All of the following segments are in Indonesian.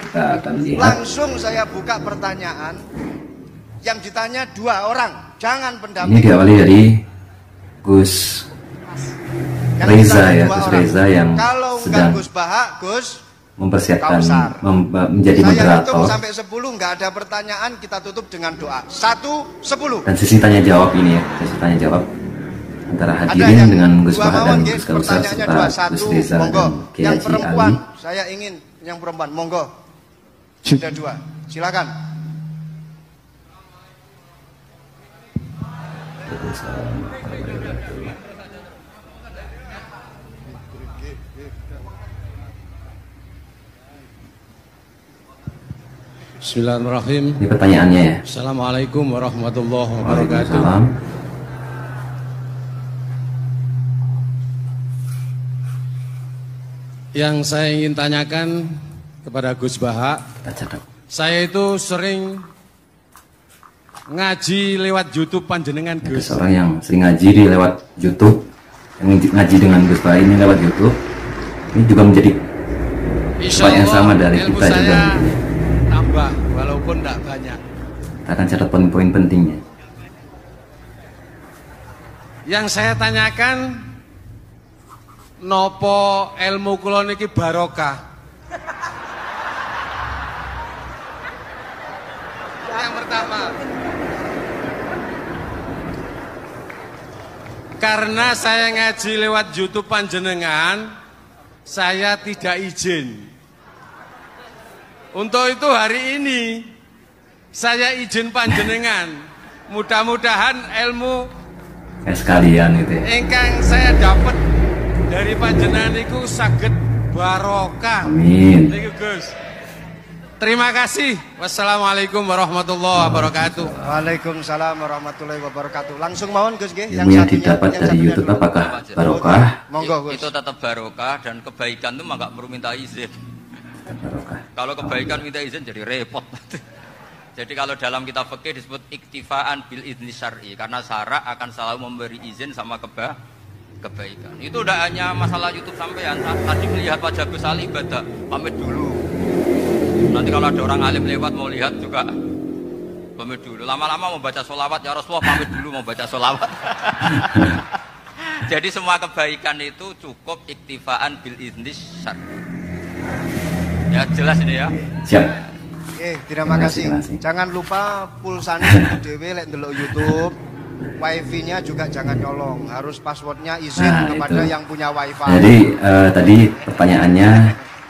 kita akan lihat. Langsung saya buka pertanyaan. Yang ditanya 2 orang, jangan pendamping. Ini diawali dari Gus Reza ya, Gus Reza yang kalau sedang Gus Baha, Gus mempersiapkan saya menjadi moderator. hitung sampai 10, nggak ada pertanyaan, kita tutup dengan doa. 1, 10. Dan sesi tanya jawab ini ya, sesi tanya jawab antara hadirin dengan Gus Baha dan Gus Kausar serta Gus Reza dan Kiai yang Haji perempuan, Ali. saya ingin yang perempuan, monggo. Sudah 2, silakan. Bismillahirrahmanirrahim. Ini pertanyaannya ya. Assalamualaikum warahmatullahi wabarakatuh. Waalaikumsalam. Yang saya ingin tanyakan kepada Gus Baha, saya itu sering ngaji lewat YouTube panjenengan Ada Gus. seorang yang sering ngaji di lewat YouTube, yang ngaji dengan Gus Baha ini lewat YouTube. Ini juga menjadi Insya yang sama dari ilmu kita juga. saya tambah walaupun tidak banyak. Kita akan catat poin-poin pentingnya. Yang saya tanyakan, nopo ilmu kula niki barokah? Yang pertama, karena saya ngaji lewat YouTube panjenengan, saya tidak izin. Untuk itu hari ini saya izin panjenengan. Mudah-mudahan ilmu Sekalian itu ya. ingkang saya dapat dari panjenengan itu saged barokah. Amin. Niku Gus. Terima kasih. Wassalamualaikum warahmatullahi wabarakatuh. Waalaikumsalam warahmatullahi wabarakatuh. Langsung mohon Gus nggih. Ilmu yang didapat dari YouTube apakah barokah? Monggo Gus. Itu tetap barokah dan kebaikan itu mah nggak perlu minta izin. Barokah. Kalau kebaikan minta izin jadi repot. Jadi kalau dalam kitab fikih disebut iktifaan bil izni syar'i, karena syara akan selalu memberi izin sama kebaikan. Itu udah hanya masalah YouTube sampean. Tadi melihat wajah Gus Ali ibadah, pamit dulu. Nanti kalau ada orang alim lewat mau lihat juga pamit dulu. Lama-lama mau baca sholawat, ya Rasulullah pamit dulu mau baca sholawat. Jadi semua kebaikan itu cukup iktifaan bil izni syar'i. Ya jelas ini ya. Siap. Terima kasih. Jangan lupa pulsanya dewe lek ndelok YouTube. Wifi-nya juga jangan nyolong, harus passwordnya izin kepada yang punya wifi. Jadi tadi pertanyaannya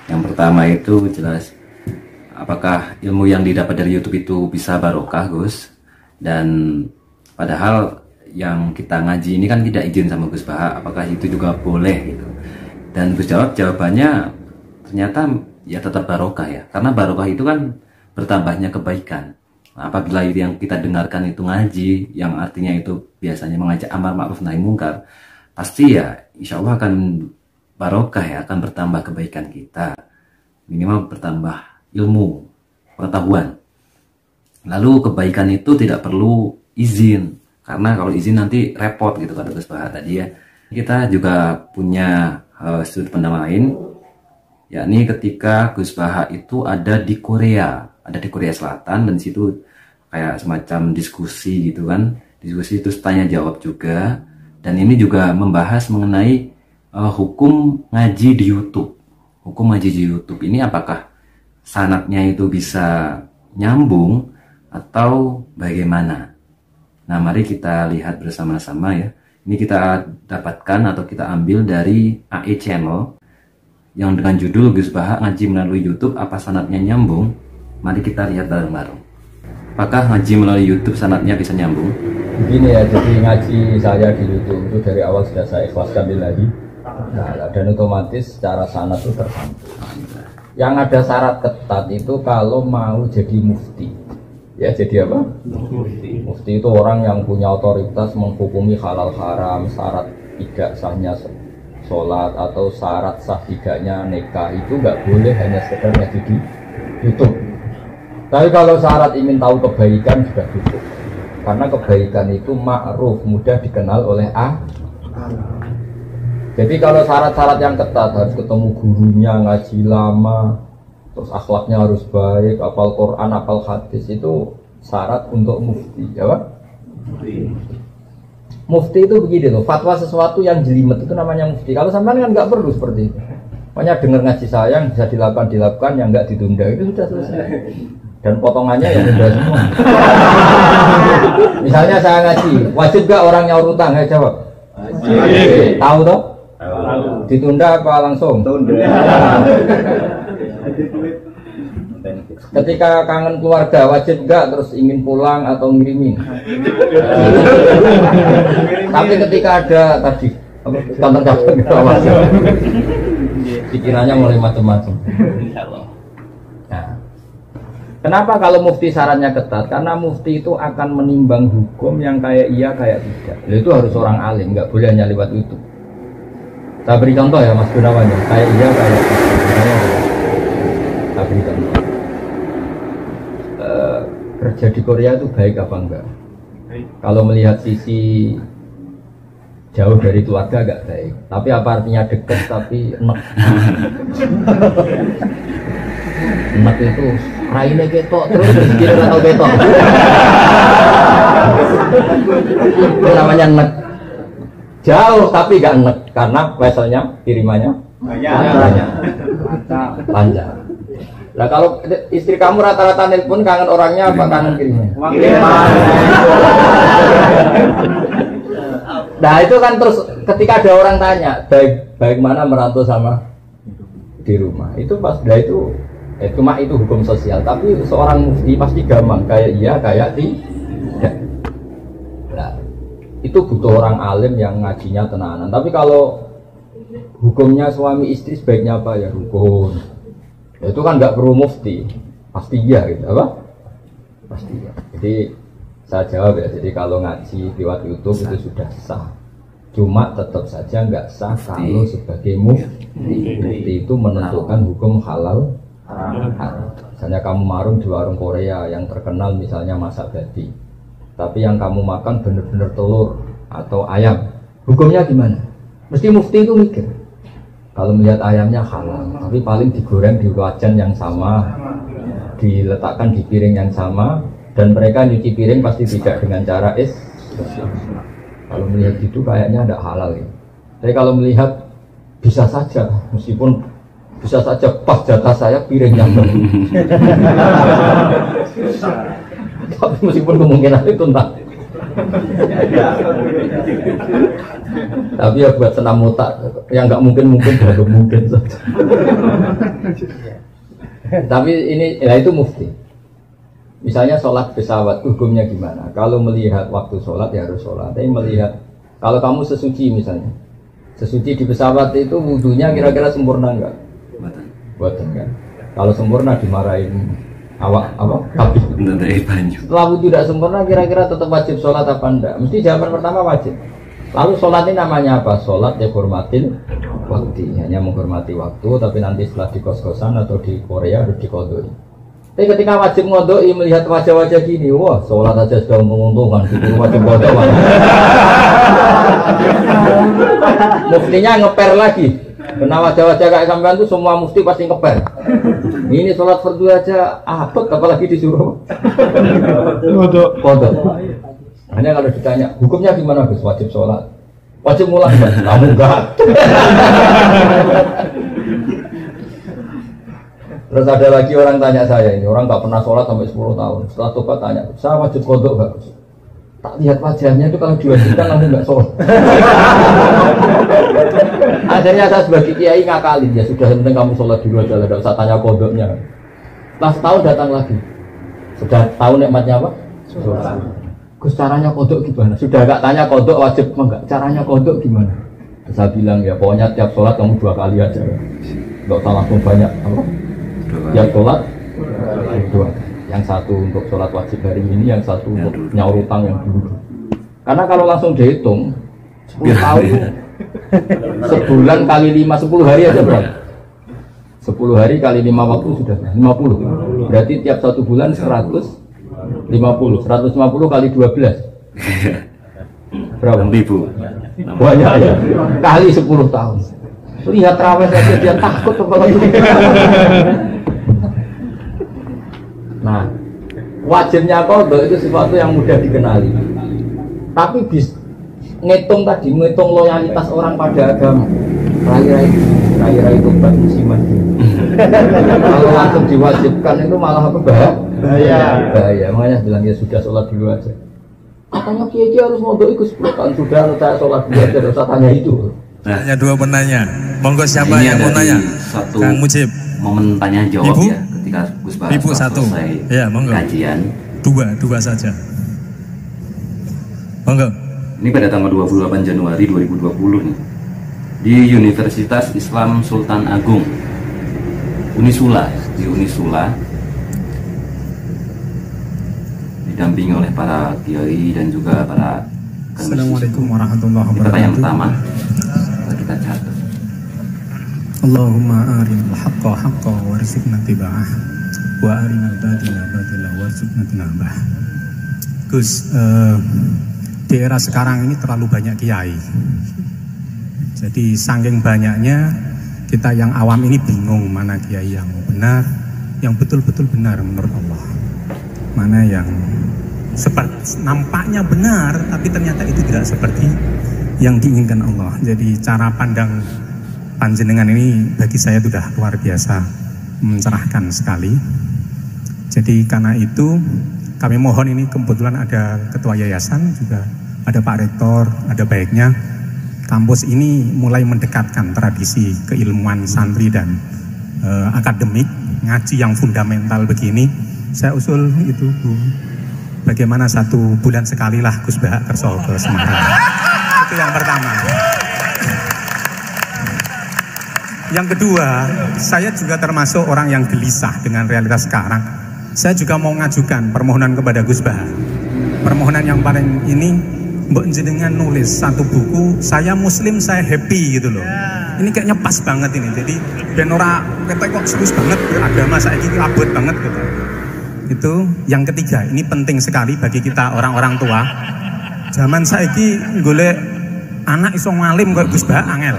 yang pertama itu jelas, apakah ilmu yang didapat dari YouTube itu bisa barokah, Gus? Dan padahal yang kita ngaji ini kan tidak izin sama Gus Baha, apakah itu juga boleh gitu? Dan Gus jawab, jawabannya ternyata ya tetap barokah ya, karena barokah itu kan bertambahnya kebaikan. Nah, apabila itu yang kita dengarkan itu ngaji, yang artinya itu biasanya mengajak amar ma'ruf nahi mungkar, pasti ya insya Allah akan barokah ya, akan bertambah kebaikan kita, minimal bertambah ilmu, pengetahuan. Lalu kebaikan itu tidak perlu izin, karena kalau izin nanti repot gitu kata Gus Baha tadi ya. Kita juga punya sudut pandang lain, yakni ketika Gus Baha itu ada di Korea Selatan, dan situ kayak semacam diskusi gitu kan, diskusi itu tanya jawab juga, dan ini juga membahas mengenai hukum ngaji di YouTube. Hukum ngaji di YouTube ini apakah sanadnya itu bisa nyambung atau bagaimana? Nah, mari kita lihat bersama-sama ya. Ini kita dapatkan atau kita ambil dari AE Channel yang dengan judul Gus Baha ngaji melalui YouTube, apa sanadnya nyambung? Mari kita lihat bareng-bareng. Apakah ngaji melalui YouTube sanadnya bisa nyambung? Begini ya, jadi ngaji saya di YouTube itu dari awal sudah saya ikhlaskan lagi. Nah, dan otomatis secara sanad itu tersambung. Yang ada syarat ketat itu kalau mau jadi mufti. Ya, jadi apa? Mufti. Mufti itu orang yang punya otoritas menghukumi halal haram, syarat tidak sahnya sholat atau syarat sah tidaknya nikah, itu nggak boleh hanya sekedar ngaji di YouTube. Tapi kalau syarat ingin tahu kebaikan juga cukup, karena kebaikan itu ma'ruf, mudah dikenal oleh Jadi kalau syarat-syarat yang ketat harus ketemu gurunya, ngaji lama, terus akhlaknya harus baik, hafal Quran, hafal hadis, itu syarat untuk mufti, ya Pak? Mufti itu begini loh, fatwa sesuatu yang jelimet itu namanya mufti. Kalau sampean kan nggak perlu seperti itu. Makanya dengar ngaji saya yang bisa dilakukan, yang nggak ditunda itu sudah selesai. Dan potongannya yang mudah semua. Misalnya saya ngaji, wajib gak orang nyaur utang? Ayo jawab. Wajib. Tahu toh? Ditunda apa langsung? Ketika kangen keluarga wajib gak terus ingin pulang atau ngirimin? Tapi ketika ada tadi kantor-kantor pikirannya mulai macam-macam. Nah, kenapa kalau mufti syaratnya ketat? Karena mufti itu akan menimbang hukum yang kayak iya kayak tidak. Itu harus orang alim, nggak boleh hanya lewat YouTube. Saya beri contoh ya Mas Gunawan, kayak iya kayak tidak. Saya beri contoh. Kerja di Korea itu baik apa enggak? Kalau melihat sisi jauh dari keluarga agak baik, tapi apa artinya dekat tapi enak? Enak itu raine ketok terus kira atau ketok. Itu namanya enak. Jauh tapi gak enak karena weselnya kirimannya banyak. Panjang. Nah kalau istri kamu rata-rata nelpon kangen orangnya apa kangen kirimnya? Kiriman. Nah itu kan terus ketika ada orang tanya baik mana merantau sama di rumah, itu pas dah itu cuma itu hukum sosial, tapi seorang mufti pasti gampang kayak iya kayak tidak. Nah itu butuh orang alim yang ngajinya tenanan. Tapi kalau hukumnya suami istri sebaiknya apa ya hukum, ya, itu kan nggak perlu mufti, pasti iya gitu apa? Pasti iya. Jadi saya jawab ya, jadi kalau ngaji lewat YouTube itu sudah sah. Cuma tetap saja nggak sah kalau sebagai mufti itu menentukan hukum halal haram. Misalnya kamu marung di warung Korea yang terkenal misalnya masak babi, tapi yang kamu makan benar-benar telur atau ayam, hukumnya gimana? Mesti mufti itu mikir. Kalau melihat ayamnya halal, tapi paling digoreng di wajan yang sama, diletakkan di piring yang sama, dan mereka nyuci piring pasti tidak dengan cara kalau melihat itu kayaknya tidak halal ya. Tapi kalau melihat bisa saja, meskipun bisa saja pas jatah saya piringnya tapi meskipun kemungkinan itu entah. Tapi ya buat senam otak yang nggak mungkin baru mungkin saja. Tapi ini ya itu mufti. Misalnya sholat pesawat hukumnya gimana? Kalau melihat waktu sholat ya harus sholat. Tapi melihat kalau kamu sesuci misalnya, sesuci di pesawat itu wudunya kira-kira sempurna enggak? Buatan kan? Kalau sempurna dimarahin awak kabin. Setelah wudu tidak sempurna kira-kira tetap wajib sholat apa enggak? Mesti jawaban pertama wajib. Lalu sholat ini namanya apa? Sholat ya hormatin waktu, hanya menghormati waktu. Tapi nanti setelah di kos-kosan atau di Korea harus dikodoi. Tapi ketika wajib ngodoi melihat wajah-wajah gini, wah sholat aja sudah menguntungkan, itu wajib ngodoi. Muftinya ngeper lagi, karena wajah-wajah kayak sampean itu semua mufti pasti ngeper. Ini sholat fardu aja abot, apalagi disuruh kodok. Hanya kalau ditanya, hukumnya gimana Gus? Wajib sholat, wajib ngulang, kamu enggak. Terus ada lagi orang tanya saya, ini orang nggak pernah sholat sampai 10 tahun. Setelah tobat tanya, saya wajib kodok nggak? Tak lihat wajahnya itu kalau diwajibkan langsung nggak sholat. Akhirnya saya sebagai kiai ngakalin, ya sudah penting kamu sholat dulu aja, tidak usah tanya kodoknya. Setelah setahun datang lagi, sudah tahu nikmatnya apa? Sholat. Gus caranya kodok gimana? Sudah nggak tanya kodok wajib enggak? Caranya kodok gimana? Saya bilang ya pokoknya tiap sholat kamu 2 kali aja, nggak usah langsung banyak apa? Yang sholat 2, yang satu untuk sholat wajib hari ini, yang satu untuk nyaur utang yang dulu. Karena kalau langsung dihitung 10 tahun, sebulan kali 5, 10 hari aja berapa? 10 hari kali 5 waktu sudah 50. Berarti tiap 1 bulan 150. 150 kali 12 berapa? 6.000. Banyak ya. Kali 10 tahun. Lihat raweh saja dia takut apalagi. Nah, wajibnya kodok itu sesuatu yang mudah dikenali. Tapi ngitung loyalitas orang pada agama. Rai-rai tobat musiman. Kalau langsung diwajibkan itu malah apa bahaya. Makanya bilang ya sudah sholat dulu aja. Katanya kiai harus mondok ikut 10 tahun sudah saya sholat dulu aja, usah tanya itu. Hanya 2 penanya. Monggo siapa yang mau nanya? Kang Mujib. Momen tanya jawab Ibu? ya ketika Gus Bah Ibu 1. Ya, monggo. Kajian. 2 saja. Monggo. Ini pada tanggal 28 Januari 2020 nih. Di Universitas Islam Sultan Agung. Unisula, di Unisula. Didampingi oleh para kiai dan juga para. Assalamualaikum warahmatullahi wabarakatuh. Kita tanya pertama. Kita catat. Allahumma arinal haqqa haqqa warzuqna tiba'ah wa arinal batila batila warzuqna tinabah. Gus, di era sekarang ini terlalu banyak kiai. Jadi saking banyaknya kita yang awam ini bingung mana kiai yang benar, yang betul-betul benar menurut Allah. Mana yang seperti nampaknya benar tapi ternyata itu tidak seperti yang diinginkan Allah. Jadi cara pandang panjenengan ini bagi saya sudah luar biasa mencerahkan sekali. Jadi karena itu kami mohon, ini kebetulan ada ketua yayasan, juga ada Pak Rektor, ada baiknya kampus ini mulai mendekatkan tradisi keilmuan santri dan akademik, ngaji yang fundamental begini. Saya usul itu Bu, bagaimana 1 bulan sekali lah Gus Bah kerso ke Semarang. Itu yang pertama. Yang kedua, saya juga termasuk orang yang gelisah dengan realitas sekarang. Saya juga mau ngajukan permohonan kepada Gus Bah. Permohonan yang paling ini, Mbok jenengan nulis 1 buku, saya Muslim, saya happy gitu loh. Ini kayaknya pas banget ini. Jadi ben ora ketek kok serius banget beragama saiki abot banget gitu. Itu yang ketiga, ini penting sekali bagi kita orang-orang tua. Zaman saiki golek anak iso ngalim kok Gus Bah angel.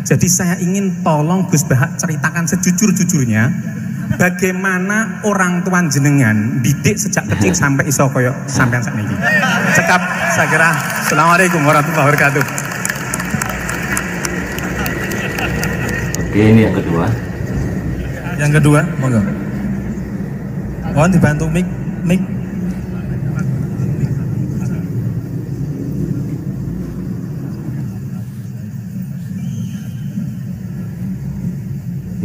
Jadi saya ingin tolong Gus Bah ceritakan sejujur-jujurnya bagaimana orang tua jenengan didik sejak kecil sampai iso koyo sampean sakniki. Cekap saya kira. Assalamualaikum warahmatullahi wabarakatuh. Oke, ini yang kedua. Yang kedua, monggo. Mohon dibantu mic. Ini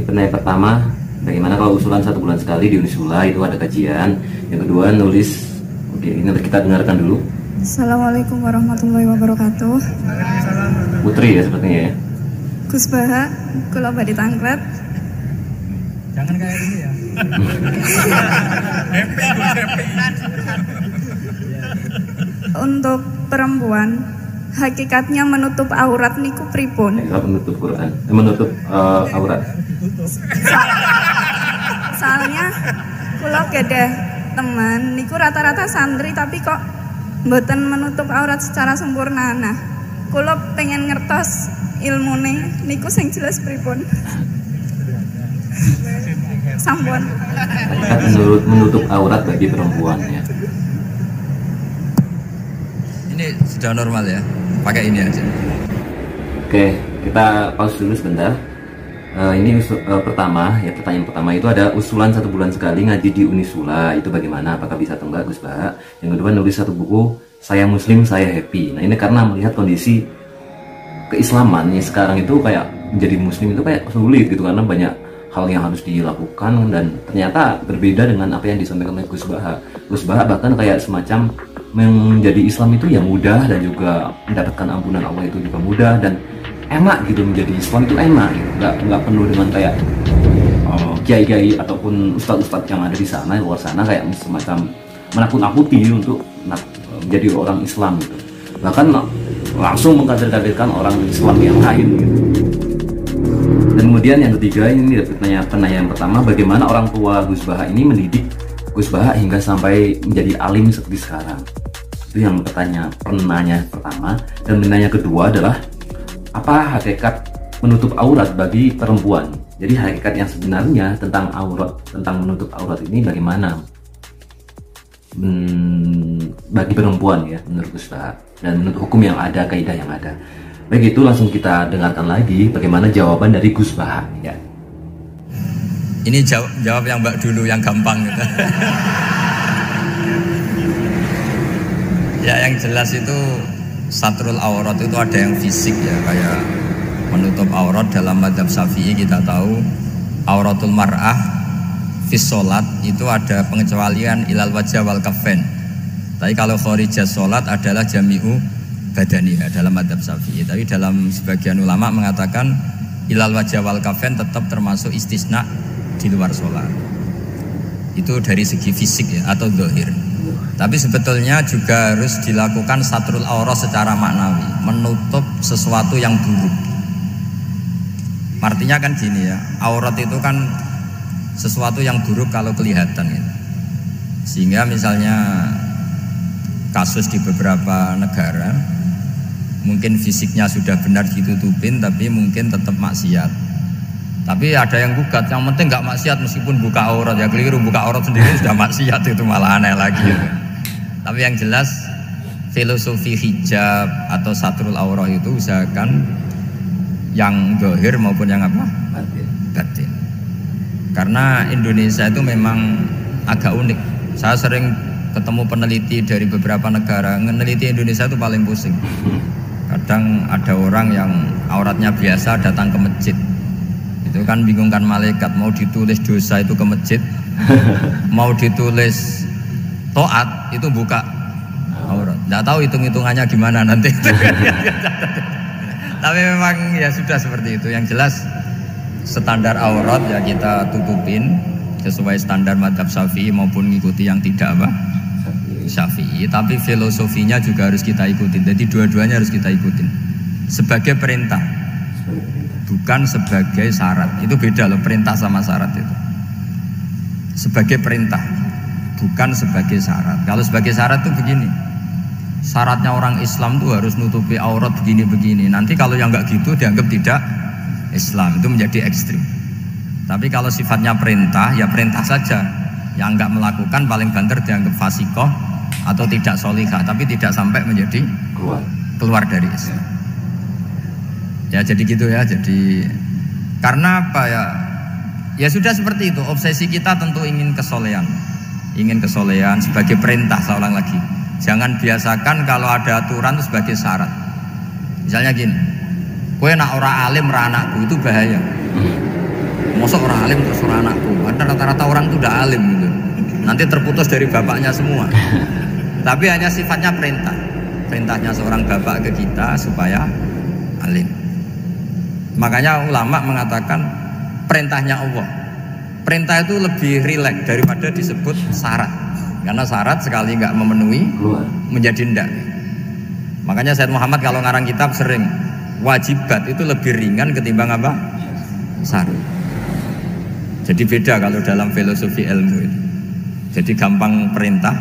penanya pertama, bagaimana kalau usulan 1 bulan sekali di Unisula itu ada kajian. Yang kedua nulis. Oke, ini kita dengarkan dulu. Assalamualaikum warahmatullahi wabarakatuh. Putri ya sepertinya ya. Gus Bah, kula badhe tangklet. Jangan kayak ini ya. Untuk perempuan, hakikatnya menutup aurat niku pripun? Menutup Quran, menutup aurat. Soalnya kula gedeh teman niku rata-rata santri tapi kok mboten menutup aurat secara sempurna. Nah, kula pengen ngertos ilmune niku sing jelas pripun. Sampun. Menurut menutup aurat bagi perempuan ya. Ini sudah normal ya, pakai ini aja. Oke, kita pause dulu sebentar. Ini pertama ya, pertanyaan pertama itu ada usulan 1 bulan sekali ngaji di Unisula, itu bagaimana, apakah bisa atau enggak Gus Bah. Yang kedua nulis 1 buku, saya Muslim saya happy. Nah ini karena melihat kondisi keislaman ya sekarang itu kayak menjadi Muslim itu kayak sulit gitu, karena banyak hal yang harus dilakukan dan ternyata berbeda dengan apa yang disampaikan oleh Gus Bah. Gus Bah bahkan kayak semacam menjadi Islam itu ya mudah, dan juga mendapatkan ampunan Allah itu juga mudah dan enak gitu. Menjadi Islam itu enak gitu, nggak penuh dengan kayak kiai-kiai ataupun ustadz-ustadz yang ada di sana, luar sana, kayak semacam menakut-nakuti untuk menjadi orang Islam gitu. Bahkan langsung mengkader-kaderkan orang Islam yang lain gitu. Dan kemudian yang ketiga, ini pertanyaan pertama, bagaimana orang tua Gus Bah ini mendidik Gus Bah hingga sampai menjadi alim seperti sekarang. Itu yang pertanyaan pertama. Dan pertanyaan kedua adalah, apa hakikat menutup aurat bagi perempuan? Jadi hakikat yang sebenarnya tentang aurat, tentang menutup aurat ini bagaimana bagi perempuan ya menurut Gus Baha, dan menurut hukum yang ada, kaidah yang ada. Baik, itu langsung kita dengarkan lagi bagaimana jawaban dari Gus Baha ya. Ini jawab yang Mbak dulu yang gampang gitu. Ya yang jelas itu satrul aurat itu ada yang fisik ya, kayak menutup aurat dalam madzhab Syafi'i kita tahu auratul mar'ah fis sholat itu ada pengecualian ilal wajah wal kafain. Tapi kalau kharijah sholat adalah jami'u badaniha dalam madzhab Syafi'i. Tapi dalam sebagian ulama mengatakan ilal wajah wal kafain tetap termasuk istisna di luar sholat. Itu dari segi fisik ya atau zahir. Tapi sebetulnya juga harus dilakukan satrul aurat secara maknawi, menutup sesuatu yang buruk. Artinya kan gini ya, aurat itu kan sesuatu yang buruk kalau kelihatan ya. Sehingga misalnya kasus di beberapa negara mungkin fisiknya sudah benar ditutupin tapi mungkin tetap maksiat. Tapi ada yang gugat, yang penting nggak maksiat meskipun buka aurat, ya keliru, buka aurat sendiri sudah maksiat, itu malah aneh lagi ya. Tapi yang jelas filosofi hijab atau satrul aurat itu usahakan yang zahir maupun yang apa? Batin. Karena Indonesia itu memang agak unik. Saya sering ketemu peneliti dari beberapa negara, meneliti Indonesia itu paling pusing. Kadang ada orang yang auratnya biasa datang ke masjid, itu kan bingungkan malaikat, mau ditulis dosa itu ke masjid, mau ditulis toat itu buka aurat. Nggak tahu hitung-hitungannya gimana nanti. Tapi memang ya sudah seperti itu. Yang jelas standar aurat ya kita tutupin sesuai standar madzhab Syafi'i maupun mengikuti yang tidak apa Syafi'i. Tapi filosofinya juga harus kita ikutin. Jadi dua-duanya harus kita ikutin sebagai perintah, bukan sebagai syarat. Itu beda loh, perintah sama syarat itu. Sebagai perintah, bukan sebagai syarat. Kalau sebagai syarat itu begini, syaratnya orang Islam tuh harus nutupi aurat begini-begini. Nanti kalau yang nggak gitu dianggap tidak Islam, itu menjadi ekstrim. Tapi kalau sifatnya perintah, ya perintah saja. Yang nggak melakukan paling banter dianggap fasikoh atau tidak solihah, tapi tidak sampai menjadi keluar dari Islam. Ya jadi gitu ya. Jadi karena apa ya? Ya sudah seperti itu. Obsesi kita tentu ingin kesolehan. Ingin kesolehan sebagai perintah. Saya ulang lagi, jangan biasakan kalau ada aturan itu sebagai syarat. Misalnya gini, kowe nak ora alim ra anakku, itu bahaya. Mosok ora alim terus ora anakku. Ada rata-rata orang itu udah alim gitu, nanti terputus dari bapaknya semua. Tapi hanya sifatnya perintah. Perintahnya seorang bapak ke kita supaya alim. Makanya ulama mengatakan perintahnya Allah, perintah itu lebih rileks daripada disebut syarat. Karena syarat sekali nggak memenuhi menjadi ndak. Makanya Said Muhammad kalau ngarang kitab sering wajibat itu lebih ringan ketimbang apa? Syarat. Jadi beda kalau dalam filosofi ilmu itu. Jadi gampang perintah.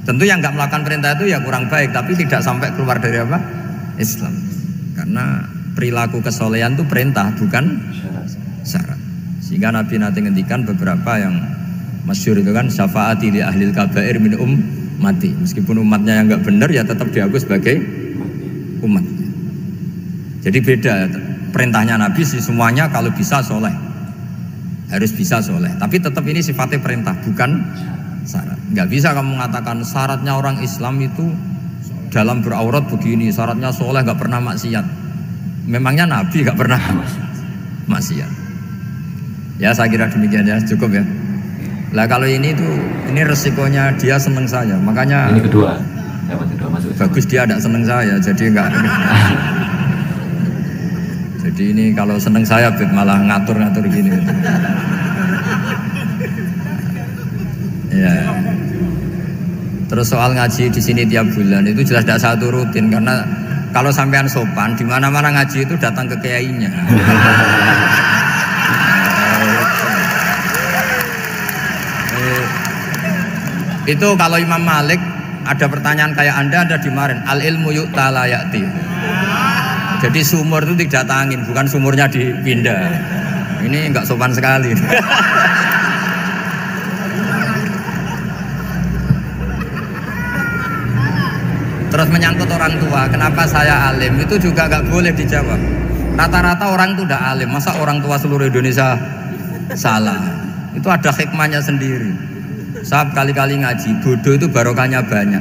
Tentu yang nggak melakukan perintah itu ya kurang baik, tapi tidak sampai keluar dari apa? Islam. Karena perilaku kesolehan itu perintah, bukan syarat. Sehingga Nabi nanti ngendikan beberapa yang masyhur itu kan, syafaati li ahlil kabair min ummati. Meskipun umatnya yang nggak benar ya tetap diaku sebagai umat. Jadi beda perintahnya Nabi sih, semuanya kalau bisa soleh, harus bisa soleh. Tapi tetap ini sifatnya perintah, bukan syarat. Nggak bisa kamu mengatakan syaratnya orang Islam itu dalam beraurat begini, syaratnya soleh nggak pernah maksiat. Memangnya Nabi nggak pernah maksiat? Ya saya kira demikian ya, cukup ya. Lah kalau ini tuh, ini resikonya dia seneng saya, makanya ini kedua, dapat kedua masuk. Bagus dia tidak seneng saya, jadi enggak. Jadi ini kalau seneng saya malah ngatur-ngatur gini. Ya. Terus soal ngaji di sini tiap bulan itu jelas tidak satu rutin, karena kalau sampean sopan di mana-mana ngaji itu datang ke kiainya. Itu kalau Imam Malik ada pertanyaan kayak Anda ada dimarahin, al ilmu yu'ta la ya'ti. Jadi sumur itu didatangin, bukan sumurnya dipindah. Ini enggak sopan sekali. Terus menyangkut orang tua, kenapa saya alim? Itu juga nggak boleh dijawab. Rata-rata orang itu udah alim, masa orang tua seluruh Indonesia salah? Itu ada hikmahnya sendiri. Saya kali-kali ngaji, bodoh itu barokahnya banyak.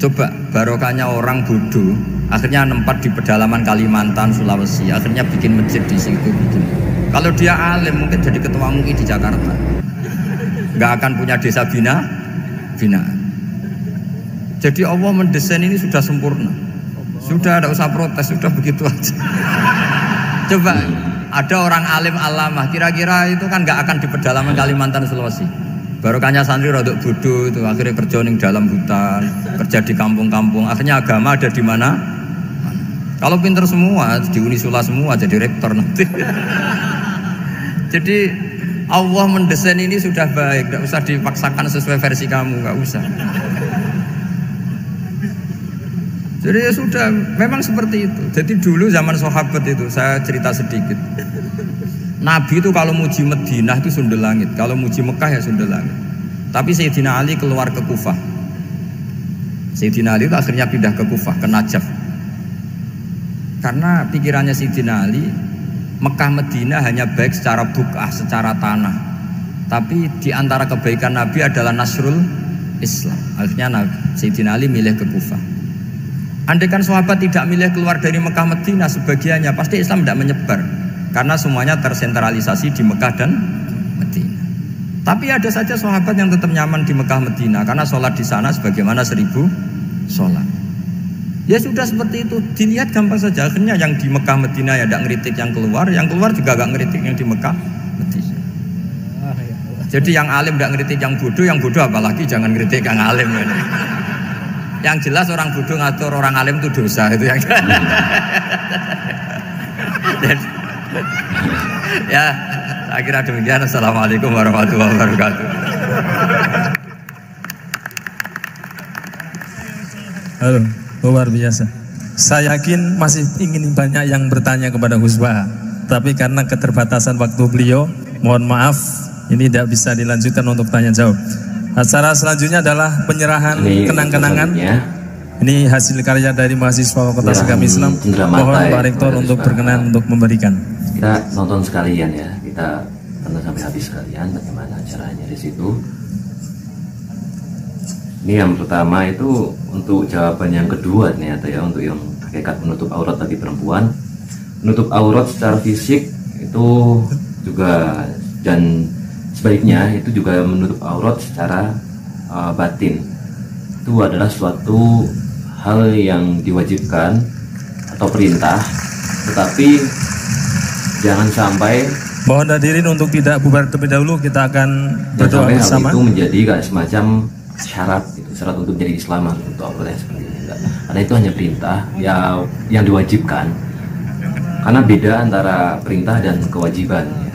Coba barokahnya orang bodoh, akhirnya nempat di pedalaman Kalimantan, Sulawesi, akhirnya bikin masjid di situ, bikin. Kalau dia alim mungkin jadi ketua MUI di Jakarta, nggak akan punya desa binaan. Jadi Allah mendesain ini sudah sempurna, sudah tidak usah protes, sudah begitu aja. Coba ada orang alim alamah, kira-kira itu kan nggak akan di pedalaman Kalimantan, Sulawesi. Barokahnya santri rodok bodoh itu akhirnya kerja di dalam hutan, kerja di kampung-kampung, akhirnya agama ada di mana? Kalau pinter semua, di Unisula semua jadi rektor nanti. Jadi Allah mendesain ini sudah baik, tidak usah dipaksakan sesuai versi kamu, nggak usah. Jadi ya sudah, memang seperti itu. Jadi dulu zaman sahabat itu, saya cerita sedikit. Nabi itu kalau muji Madinah itu sundel langit, kalau muji Mekah ya sundel langit. Tapi Sayyidina Ali keluar ke Kufah. Sayyidina Ali itu akhirnya pindah ke Kufah, ke Najaf. Karena pikirannya Sayyidina Ali, Mekah Madinah hanya baik secara bukah, secara tanah. Tapi di antara kebaikan Nabi adalah nasrul Islam. Akhirnya Sayyidina Ali milih ke Kufah. Andai kan sahabat tidak milih keluar dari Mekah Madinah sebagiannya, pasti Islam tidak menyebar. Karena semuanya tersentralisasi di Mekah dan Madinah. Tapi ada saja sahabat yang tetap nyaman di Mekah Madinah karena sholat di sana sebagaimana 1000 sholat. Ya sudah seperti itu, dilihat gampang saja. Akhirnya yang di Mekah Madinah ya tidak ngeritik yang keluar juga gak ngeritik yang di Mekah Madinah. Jadi yang alim tidak ngeritik yang bodoh apalagi jangan ngeritik yang alim. Yang jelas orang bodoh ngatur orang alim itu dosa, itu yang ya, saya kira demikian. Assalamualaikum warahmatullahi wabarakatuh. Halo, luar biasa. Saya yakin masih ingin banyak yang bertanya kepada Gus Baha, tapi karena keterbatasan waktu beliau, mohon maaf, ini tidak bisa dilanjutkan untuk tanya jawab. Acara selanjutnya adalah penyerahan kenang-kenangan. Ini hasil karya dari mahasiswa Fakultas Agama Islam. Mohon Pak Rektor untuk berkenan untuk memberikan. Kita nonton sekalian ya, kita tonton sampai habis sekalian bagaimana caranya di situ. Ini yang pertama itu untuk jawaban yang kedua nih, atau ya untuk yang hakikat menutup aurat bagi perempuan. Menutup aurat secara fisik itu juga, dan sebaliknya itu juga menutup aurat secara batin. Itu adalah suatu hal yang diwajibkan atau perintah, tetapi jangan sampai, mohon hadirin untuk tidak bubar terlebih dahulu, kita akan berdoa bersama. Hal itu menjadi kayak semacam syarat, gitu, syarat untuk jadi Islam untuk aurat seperti ini. Karena itu hanya perintah yang diwajibkan. Karena beda antara perintah dan kewajiban.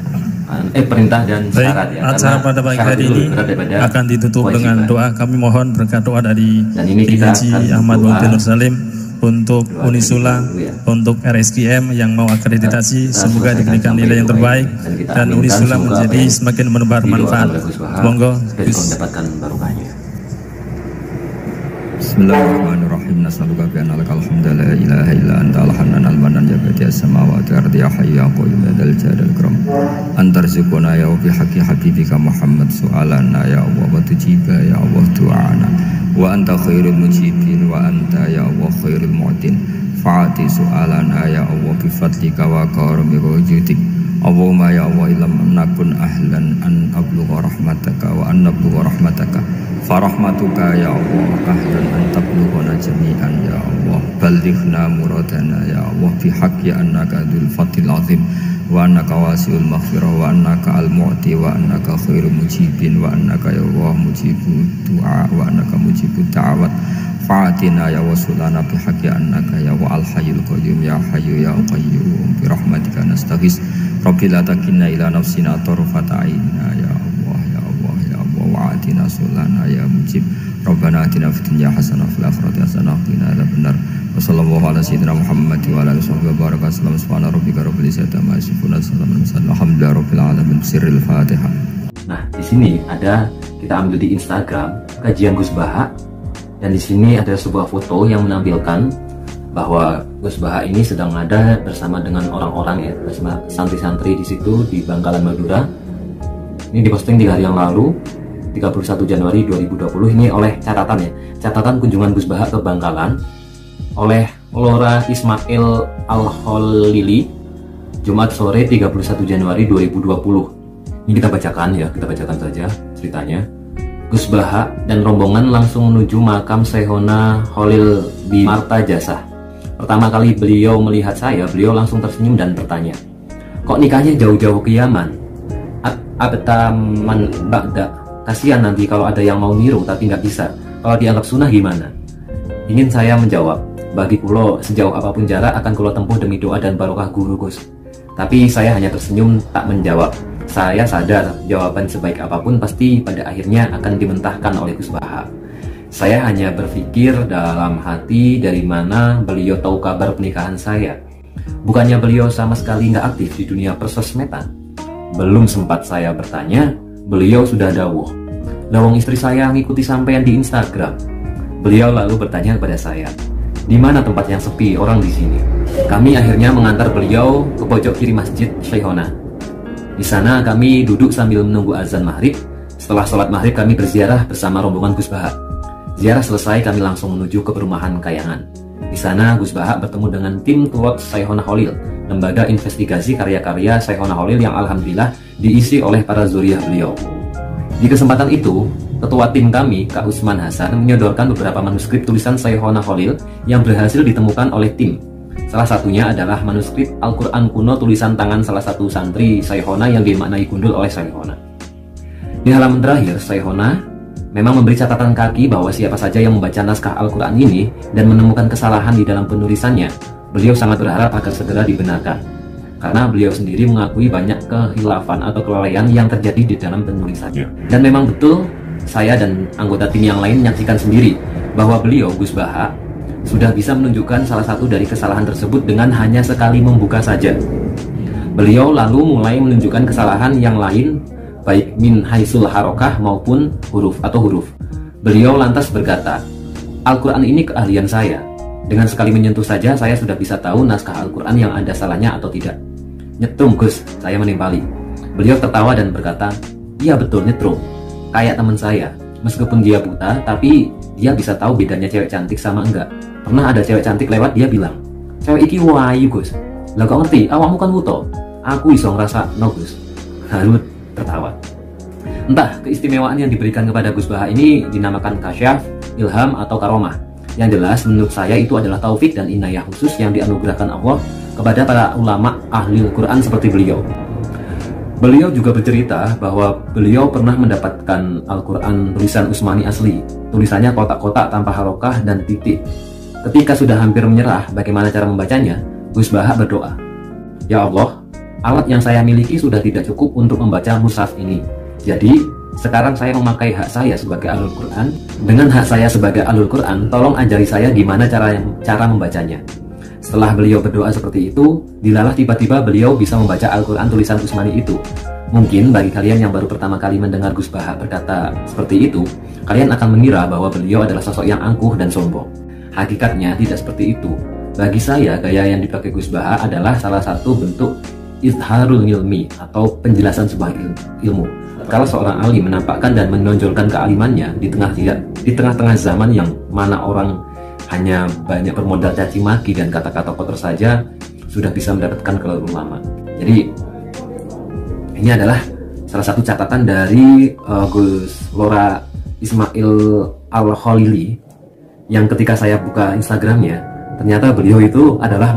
Perintah dan syarat ya. Acara pada pagi hari ini akan ditutup dengan doa. Kami mohon berkat doa dari Haji Ahmad Wahid Nur Salim untuk Unisula, untuk RSKM yang mau akreditasi, semoga diberikan nilai yang terbaik dan Unisula menjadi semakin menebar manfaat. Monggo mendapatkan barokahnya. Bismillahirrahmanirrahim. Nas'aluka bi anna lakal hamda la ilaha illa anta al-hanan al-manan ya badi'as samawati ardi ya hayyu ya qayyum ya dzal jalali wal ikram. Antarzuquna ya bi haqqi habibika Muhammad su'alana ya Allah wa tujiba ya Allah du'ana wa anta khairul mujibin wa anta ya Allah khairul mu'tin. Fa'ati su'alana ya Allah bi fadlika wa karami wujudik. Allahumma ya Allah ilam nakun ahlan an ablugha rahmataka wa an nablugha rahmataka farahmatuka ya Allah ahlan an tablughana jami'an ya Allah ballighna muradana ya Allah bihaqqi annaka dzul fadlil azim wa annaka wasi'ul maghfirah wa annaka al-mu'ti wa annaka khairul mujibin wa annaka ya Allah mujibud du'a wa annaka mujibud da'awat fa'atina ya wasulana bihaqqi annaka ya wa al-hayyul qayyum ya hayyu ya qayyum bi rahmatika nastaghis rabbi la takilna ila nafsina tarfata ainina ya Allah ya Allah ya Allah wa'atina sulana ya mujib rabbana atina fid dunya hasanah wa fil akhirati hasanah wa qina adzabannar Wassalamualaikum warahmatullahi wabarakatuh. Nah, di sini ada kita ambil di Instagram kajian Gus Baha, dan di sini ada sebuah foto yang menampilkan bahwa Gus Baha ini sedang ada bersama dengan orang-orang ya, bersama santri-santri di situ di Bangkalan Madura. Ini diposting 3 hari yang lalu, 31 Januari 2020. Ini oleh catatan ya, catatan kunjungan Gus Baha ke Bangkalan oleh Lora Ismail Al-Kholili, Jumat sore 31 Januari 2020. Ini kita bacakan ya, kita bacakan saja ceritanya. Gus Baha dan rombongan langsung menuju makam Syekhona Kholil di Marta Jasa. Pertama kali beliau melihat saya, beliau langsung tersenyum dan bertanya, "Kok nikahnya jauh-jauh ke Yaman? Abtaman Bagda. Kasihan nanti kalau ada yang mau niru tapi nggak bisa. Kalau dianggap sunnah gimana?" Ingin saya menjawab, "Bagi kulo sejauh apapun jarak akan kulo tempuh demi doa dan barokah guru Gus." Tapi saya hanya tersenyum tak menjawab. Saya sadar jawaban sebaik apapun pasti pada akhirnya akan dimentahkan oleh Gus Baha. Saya hanya berpikir dalam hati dari mana beliau tahu kabar pernikahan saya. Bukannya beliau sama sekali nggak aktif di dunia persosmedan. Belum sempat saya bertanya, beliau sudah dawuh, "Lawang istri saya ngikuti sampean di Instagram." Beliau lalu bertanya kepada saya, "Di mana tempat yang sepi orang di sini?" Kami akhirnya mengantar beliau ke pojok kiri masjid Syekhona. Di sana kami duduk sambil menunggu azan maghrib. Setelah sholat maghrib kami berziarah bersama rombongan Gus Baha. Ziarah selesai kami langsung menuju ke perumahan Kayangan. Di sana Gus Baha bertemu dengan tim Tuwat Syekhona Kholil, lembaga investigasi karya-karya Syekhona Kholil yang alhamdulillah diisi oleh para zuriyah beliau. Di kesempatan itu, ketua tim kami, Kak Usman Hasan, menyodorkan beberapa manuskrip tulisan Syekhona Kholil yang berhasil ditemukan oleh tim. Salah satunya adalah manuskrip Al-Quran kuno tulisan tangan salah satu santri Syekhona yang dimaknai gundul oleh Syekhona. Di halaman terakhir, Syekhona memang memberi catatan kaki bahwa siapa saja yang membaca naskah Al-Quran ini dan menemukan kesalahan di dalam penulisannya, beliau sangat berharap agar segera dibenarkan. Karena beliau sendiri mengakui banyak kehilafan atau kelalaian yang terjadi di dalam penulisannya. Dan memang betul, saya dan anggota tim yang lain menyaksikan sendiri bahwa beliau, Gus Baha, sudah bisa menunjukkan salah satu dari kesalahan tersebut dengan hanya sekali membuka saja. Beliau lalu mulai menunjukkan kesalahan yang lain, baik min haisul harokah maupun huruf. Beliau lantas berkata, "Al-Quran ini keahlian saya. Dengan sekali menyentuh saja saya sudah bisa tahu naskah Al-Quran yang ada salahnya atau tidak." "Nyetrum Gus," saya menimpali. Beliau tertawa dan berkata, "Iya betul nyetrum. Kayak teman saya. Meskipun dia buta, tapi dia bisa tahu bedanya cewek cantik sama enggak. Pernah ada cewek cantik lewat, dia bilang, 'Cewek iki wayu Gus.' Lah kok ngerti, awakmu kan wuto. Aku iso ngerasa no Gus." Lalu tertawa. Entah keistimewaan yang diberikan kepada Gus Baha ini dinamakan kasyaf, ilham, atau karomah. Yang jelas menurut saya itu adalah taufik dan inayah khusus yang dianugerahkan Allah kepada para ulama ahli Al-Quran seperti beliau. Beliau juga bercerita bahwa beliau pernah mendapatkan Al-Quran tulisan Utsmani asli. Tulisannya kotak-kotak tanpa harokah dan titik. Ketika sudah hampir menyerah bagaimana cara membacanya, Gus Baha berdoa, "Ya Allah, alat yang saya miliki sudah tidak cukup untuk membaca mushaf ini. Jadi, sekarang saya memakai hak saya sebagai ahlul Quran. Dengan hak saya sebagai ahlul Quran, tolong ajari saya gimana cara membacanya." Setelah beliau berdoa seperti itu, dilalah tiba-tiba beliau bisa membaca Al-Quran tulisan Utsmani itu. Mungkin bagi kalian yang baru pertama kali mendengar Gus Baha berkata seperti itu, kalian akan mengira bahwa beliau adalah sosok yang angkuh dan sombong. Hakikatnya tidak seperti itu. Bagi saya, gaya yang dipakai Gus Baha adalah salah satu bentuk izharul ilmi atau penjelasan sebuah ilmu. Kalau seorang alim menampakkan dan menonjolkan kealimannya di tengah-tengah zaman yang mana orang hanya banyak bermodal caci maki dan kata-kata kotor saja sudah bisa mendapatkan gelar ulama. Jadi ini adalah salah satu catatan dari Gus Lora Ismail Al-Kholili yang ketika saya buka Instagramnya, ternyata beliau itu adalah,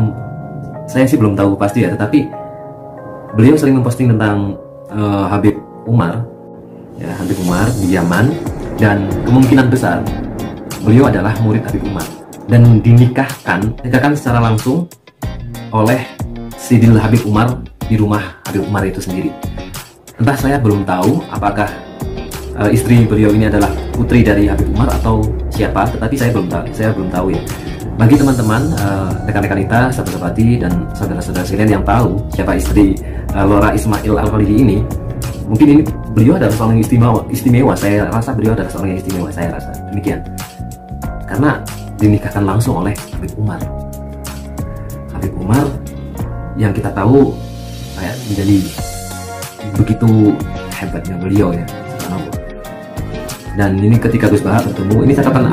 saya sih belum tahu pasti ya, tetapi beliau sering memposting tentang Habib Umar, ya, Habib Umar di Yaman, dan kemungkinan besar beliau adalah murid Habib Umar dan dinikahkan secara langsung oleh Sidil Habib Umar di rumah Habib Umar itu sendiri. Entah, saya belum tahu apakah istri beliau ini adalah putri dari Habib Umar atau siapa, tetapi saya belum tahu ya. bagi teman-teman, rekan-rekan kita, sahabat-sahabati dan saudara-saudara sekalian yang tahu siapa istri Lora Ismail Al-Khalidi ini, mungkin ini beliau adalah seorang yang istimewa. Saya rasa beliau adalah seorang yang istimewa, saya rasa demikian. Karena dinikahkan langsung oleh Habib Umar. Habib Umar yang kita tahu kayak menjadi begitu hebatnya beliau ya. Dan ini ketika Gus Baha bertemu, ini catatan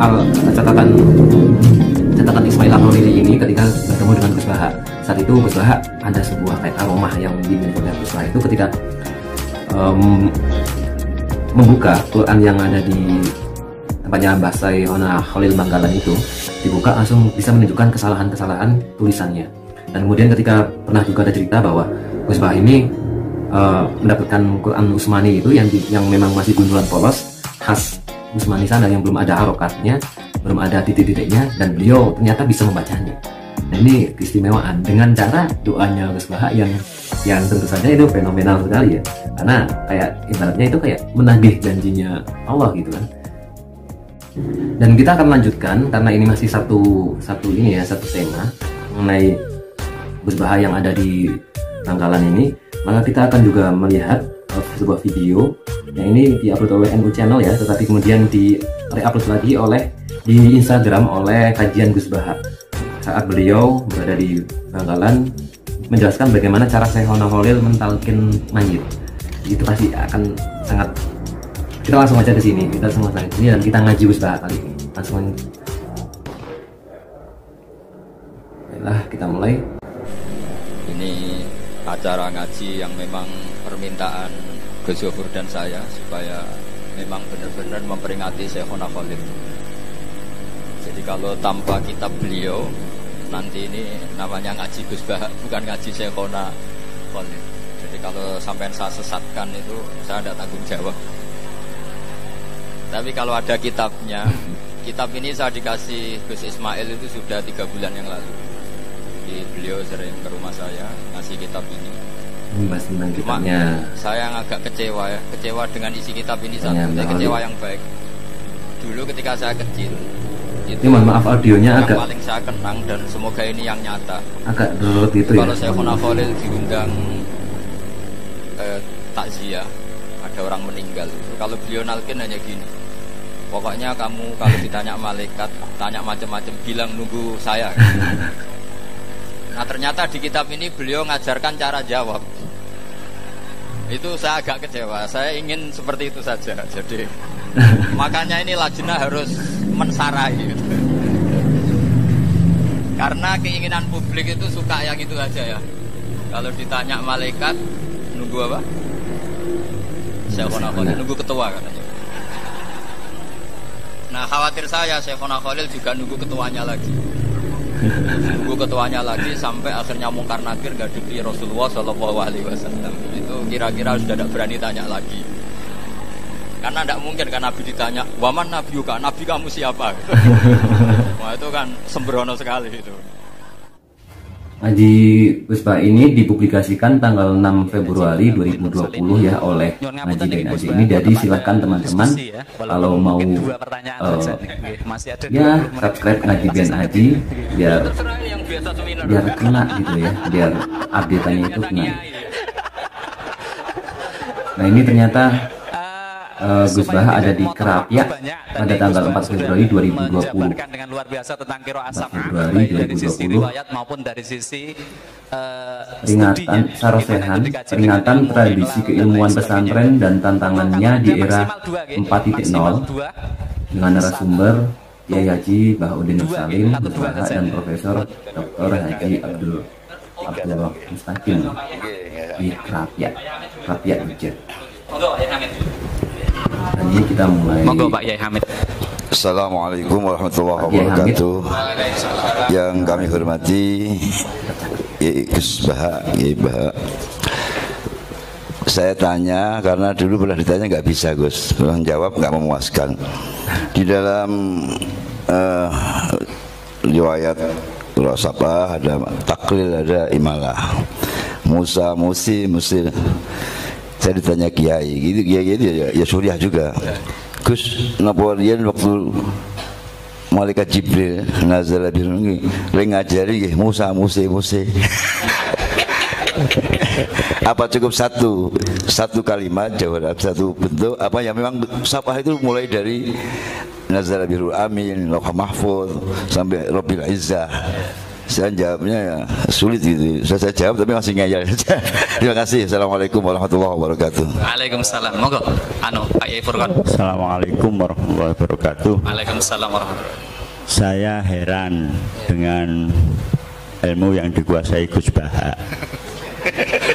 Ismail Al-Khalidi ini ketika bertemu dengan Gus Baha. Saat itu Gus Baha ada sebuah kayak aromah yang dimiliki oleh Gus Baha itu ketika membuka Quran yang ada di tempatnya Mbah Sayyona Khalil Bangkalan itu, dibuka langsung bisa menunjukkan kesalahan-kesalahan tulisannya. Dan kemudian ketika pernah juga ada cerita bahwa Gus Baha ini mendapatkan Quran Utsmani itu yang memang masih gundulan polos khas Utsmani sana, yang belum ada harokatnya, belum ada titik-titiknya, dan beliau ternyata bisa membacanya. Nah, ini keistimewaan dengan cara doanya Gus Baha yang tentu saja itu fenomenal sekali ya, karena kayak ibaratnya itu kayak menagih janjinya Allah gitu kan. Dan kita akan lanjutkan karena ini masih satu tema mengenai Gus Baha yang ada di Bangkalan ini, maka kita akan juga melihat sebuah video yang ini diupload oleh NU Channel ya, tetapi kemudian di re-upload lagi di Instagram oleh Kajian Gus Baha saat beliau berada di Bangkalan menjelaskan bagaimana cara Syekhona Khalil mentalkin mayit. Itu pasti akan sangat, kita langsung aja ke sini, kita semua ke sini dan kita ngaji Gus Baha kali ini. Langsung baiklah, kita mulai. Ini acara ngaji yang memang permintaan Gus Yofur dan saya supaya memang benar-benar memperingati Syekhona Khalil. Jadi kalau tanpa kitab beliau, nanti ini namanya ngaji Gus Baha, bukan ngaji Syekhona Khalil. Jadi kalau sampai saya sesatkan itu saya tidak tanggung jawab. Tapi kalau ada kitabnya, kitab ini saya dikasih Gus Ismail itu sudah 3 bulan yang lalu. Jadi beliau sering ke rumah saya ngasih kitab ini. Cuma saya yang agak kecewa ya, kecewa dengan isi kitab ini satu, kecewa yang baik. Dulu ketika saya kecil, itu mohon maaf audionya yang agak paling saya kenang dan semoga ini yang nyata. Agak derut gitu ya. Kalau Syekhona Khalil diundang takziah, ada orang meninggal. Kalau beliau nalkin hanya gini, pokoknya kamu kalau ditanya malaikat, tanya macam-macam, bilang nunggu saya. Nah ternyata di kitab ini beliau ngajarkan cara jawab. Itu saya agak kecewa. Saya ingin seperti itu saja. Jadi makanya ini lajnah harus mensarai gitu. Karena keinginan publik itu suka yang itu aja ya. Kalau ditanya malaikat nunggu apa? Syekhona Khalil nunggu ketua katanya. Nah khawatir saya Syekhona Khalil juga nunggu ketuanya lagi. Nunggu ketuanya lagi sampai akhirnya Mungkar Nakir ngadepi Rasulullah SAW. Itu kira-kira sudah tidak berani tanya lagi. Karena tidak mungkin kan Nabi ditanya, "Waman nabiyuka?" Nabi kamu siapa? Wah itu kan sembrono sekali itu. Ngaji Gus Baha ini dipublikasikan tanggal 6 Februari 2020 ya oleh Ngaji BNAJ ini. Jadi silakan teman-teman kalau mau ya subscribe Ngaji BNAJ biar kena gitu ya, biar update-nya itu kena. Nah ini ternyata Gus Baha ada di Kerapia pada tanggal 4 Februari 2020. Dengan luar biasa tentang qiraat 4 Februari dari sisi 2020. riwayat maupun dari sisi peringatan Sarosehan, peringatan tradisi keilmuan pesantren dan tantangannya di era 4.0 dengan narasumber Kiai Haji Bahauddin Nur Salim, Gus Baha dan Profesor Dr. Haji Abdullah Mustaqim di Kerapia Jogja. Dan ini kita mulai. Monggo Pak Yai Hamid. Assalamualaikum warahmatullahi wabarakatuh. Yang kami hormati Gus Baha, saya tanya karena dulu pernah ditanya nggak bisa Gus, menjawab nggak memuaskan. Di dalam riwayat Rasabah ada taklil, ada imalah, Musa, Musi. Saya ditanya kiai, gitu kiai itu ya suriah juga. Gus, Napoleon waktu malaikat Jibril nazala birungi ngajari nggih Musa Muse apa cukup satu kalimat jawab satu bentuk apa yang memang sapah itu mulai dari nazala birul amin lauh mahfuz sampai Rabbil Izzah. Saya jawabnya ya sulit gitu. Saya jawab tapi masih ngeyel saja. Terima kasih. Assalamualaikum warahmatullahi wabarakatuh. Waalaikumsalam. Monggo. Pak Yai Furqon. Assalamualaikum warahmatullahi wabarakatuh. Waalaikumsalam warahmatullahi wabarakatuh. Saya heran dengan ilmu yang dikuasai Gus Baha.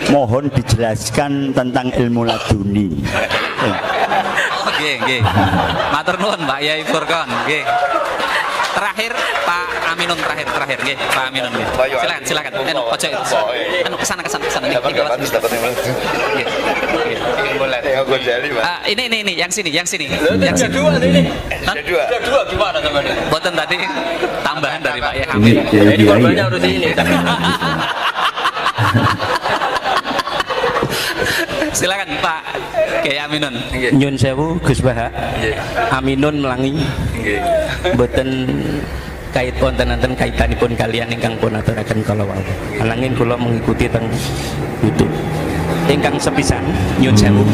Mohon dijelaskan tentang ilmu laduni. Nggih. Matur nuwun Pak Yai Furqon. Nggih. Terakhir Pak Aminun terakhir nggih Pak Aminun nggih. Silakan. Ojo itu. Kesana nih. Ini yang sini. Yang dua ini. Ada dua gimana teman-teman? Boten tadi tambahan dari Pak Yai Hamid. Ini korbannya harus ini. Silakan Pak Kiai Aminun. Nyun sewu Gus Baha. Aminun melangi. Mboten kait wonten kaitanipun kalian ingkang pun aturaken kala wau. Ananging kula mengikuti teng YouTube. Ingkang sepisan nyun sewu.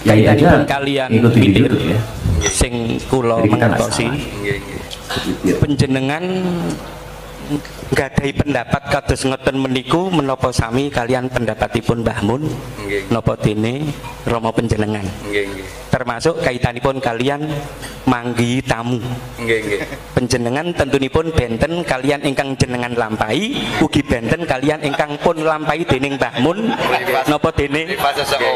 Kaitanipun kalian mitir sing kula mangertosi panjenengan gadai pendapat kados ngoten meniku menapa sami kalian pendapatipun Mbah Mun napa dene Rama panjenengan termasuk kaitanipun kalian manggi tamu panjenengan tentunipun benten kalian ingkang jenengan lampahi ugi benten kalian ingkang pun lampahi dening Mbah Mun napa dene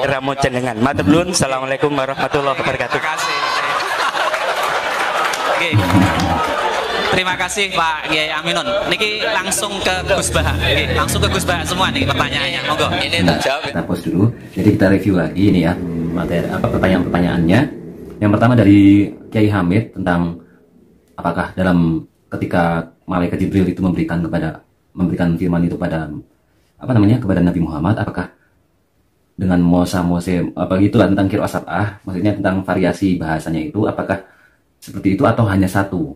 Rama jenengan. Matur nuwun. Assalamualaikum warahmatullahi wabarakatuh. Terima kasih Pak Kiai Aminun. Niki langsung ke Gus Baha. Langsung ke Gus Baha semua nih pertanyaannya. Monggo. Ini tak jawab. Kita pause dulu. Jadi kita review lagi ini ya materi pertanyaan-pertanyaannya. Yang pertama dari Kiai Hamid tentang apakah dalam ketika malaikat Jibril itu memberikan firman itu pada kepada Nabi Muhammad, apakah dengan Mose itulah tentang qiraah sab'ah, maksudnya tentang variasi bahasanya itu, apakah seperti itu atau hanya satu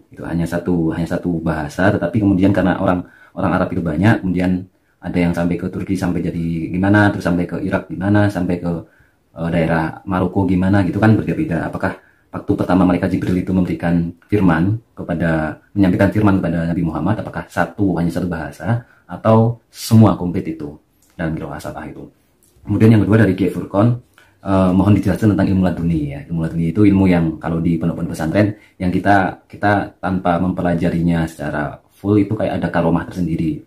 bahasa, tetapi kemudian karena orang Arab itu banyak, kemudian ada yang sampai ke Turki sampai jadi gimana, terus sampai ke Irak gimana, sampai ke daerah Maroko gimana gitu kan, berbeda-beda. Apakah waktu pertama malaikat Jibril itu menyampaikan firman kepada Nabi Muhammad, apakah hanya satu bahasa atau semua komplit itu dalam qiraah sab'ah itu. Kemudian yang kedua dari Kiai Furqon, mohon dijelaskan tentang ilmu laduni ya. Ilmu laduni itu ilmu yang kalau di pondok-pondok pesantren yang kita tanpa mempelajarinya secara full itu kayak ada karomah tersendiri.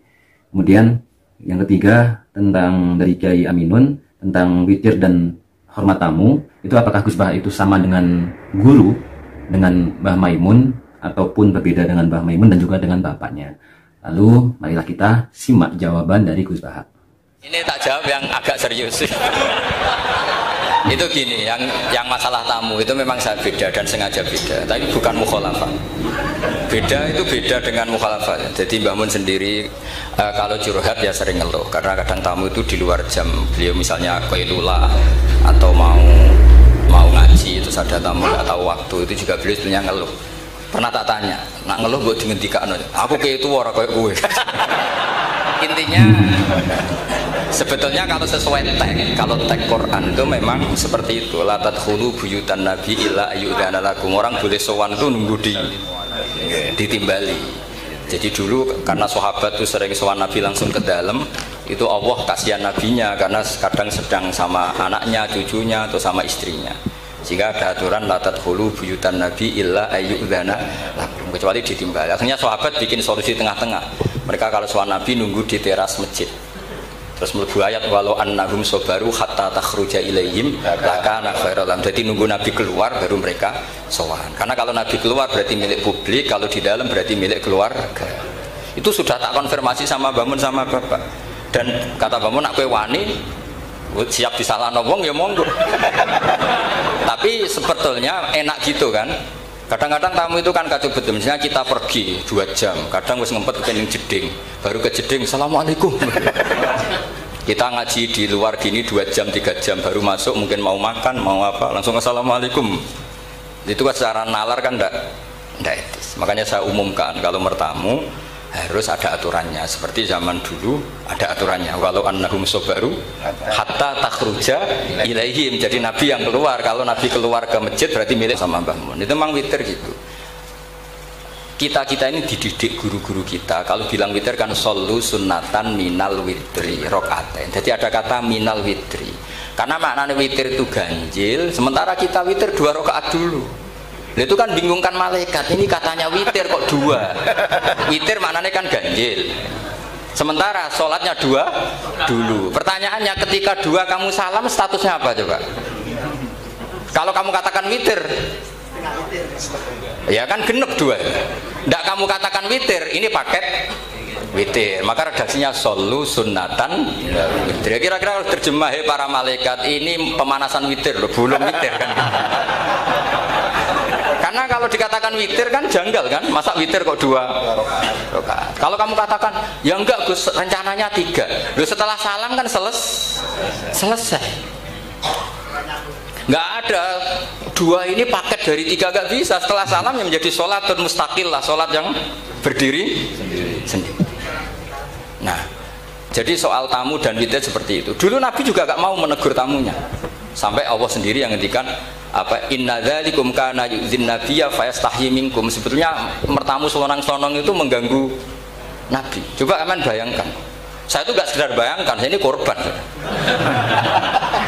Kemudian yang ketiga tentang dari Kiai Aminun tentang witir dan hormat tamu, itu apakah Gus Baha itu sama dengan guru dengan Mbah Maimun ataupun berbeda dengan Mbah Maimun dan juga dengan bapaknya. Lalu marilah kita simak jawaban dari Gus Baha. Ini tak jawab yang agak serius. Itu gini, yang masalah tamu itu memang saya beda dan sengaja beda, tapi bukan mukhalafah. Beda itu beda dengan mukhalafah. Jadi Mbah Mun sendiri kalau curhat ya sering ngeluh karena kadang tamu itu di luar jam beliau, misalnya qailullah atau mau ngaji, terus ada tamu nggak tahu waktu, itu juga beliau sebenarnya ngeluh. Pernah tak tanya, nak ngeluh buat dihentikan, aku kayak itu orang kayak gue. Intinya sebetulnya kalau sesuai kalau teks Quran itu memang seperti itu. La tadkhulu buyutan nabi illa ayyudana lakum. Orang boleh sowan itu nunggu ditimbali. Jadi dulu karena sahabat itu sering sowan Nabi langsung ke dalam, itu Allah kasihan nabinya karena kadang sedang sama anaknya, cucunya atau sama istrinya. Sehingga ada aturan la tadkhulu buyutan nabi illa ayyudana lakum, kecuali ditimbali. Akhirnya sahabat bikin solusi tengah-tengah. Mereka kalau sowan Nabi nunggu di teras masjid. Terus mlebu ayat walau annahum sabaru hatta takhruja ilaihim lakana khairal lahum. Jadi nunggu Nabi keluar baru mereka sowan. Karena kalau Nabi keluar berarti milik publik, kalau di dalam berarti milik keluarga. Itu sudah tak konfirmasi sama Bamun sama Bapak. Dan kata Bamun, nak kowe wani siap disalahno wong ya monggo. Tapi sebetulnya enak gitu kan. Kadang-kadang tamu itu kan kacau betul. Misalnya kita pergi 2 jam, kadang wis ngempet kepening jeding, baru ke jeding, assalamualaikum. Kita ngaji di luar gini 2 jam 3 jam baru masuk, mungkin mau makan mau apa langsung assalamualaikum. Itu secara nalar kan tidak etis. Makanya saya umumkan kalau bertamu harus ada aturannya. Seperti zaman dulu ada aturannya. Walau annahum sobaru hatta takhruja ilaihim. Jadi Nabi yang keluar. Kalau Nabi keluar ke masjid berarti milik sama Mbah Mun. Itu memang witir gitu. Kita ini dididik guru-guru kita. Kalau bilang witir kan solu sunnatan minal witri rokaatain. Jadi ada kata minal witri. Karena maknanya witir itu ganjil. Sementara kita witir 2 rakaat dulu. Itu kan bingungkan malaikat, ini katanya witir kok 2. Witir maknanya kan ganjil. Sementara sholatnya 2 dulu. Pertanyaannya ketika 2 kamu salam statusnya apa coba? Kalau kamu katakan witir, ya kan genep 2. Tidak kamu katakan witir, ini paket witir. Maka redaksinya solu sunnatan witir. Kira-kira harus terjemah para malaikat, ini pemanasan witir loh, belum witir kan. Karena kalau dikatakan witir kan janggal kan, masa witir kok 2 rakaat. Kalau kamu katakan ya enggak Gus, rencananya 3. Loh setelah salam kan selesai. Enggak ada 2 ini paket dari 3, enggak bisa. Setelah salam yang menjadi sholatun mustaqil lah, sholat yang berdiri sendiri. Nah, jadi soal tamu dan witir seperti itu. Dulu Nabi juga enggak mau menegur tamunya. Sampai Allah sendiri yang ngendikan apa inna dzalikum kana yu'dzin nabiyya fayastahyi minkum. Sebetulnya mertamu sonang-sonong itu mengganggu Nabi. Coba kalian bayangkan. Saya itu gak sekedar bayangkan, saya ini korban.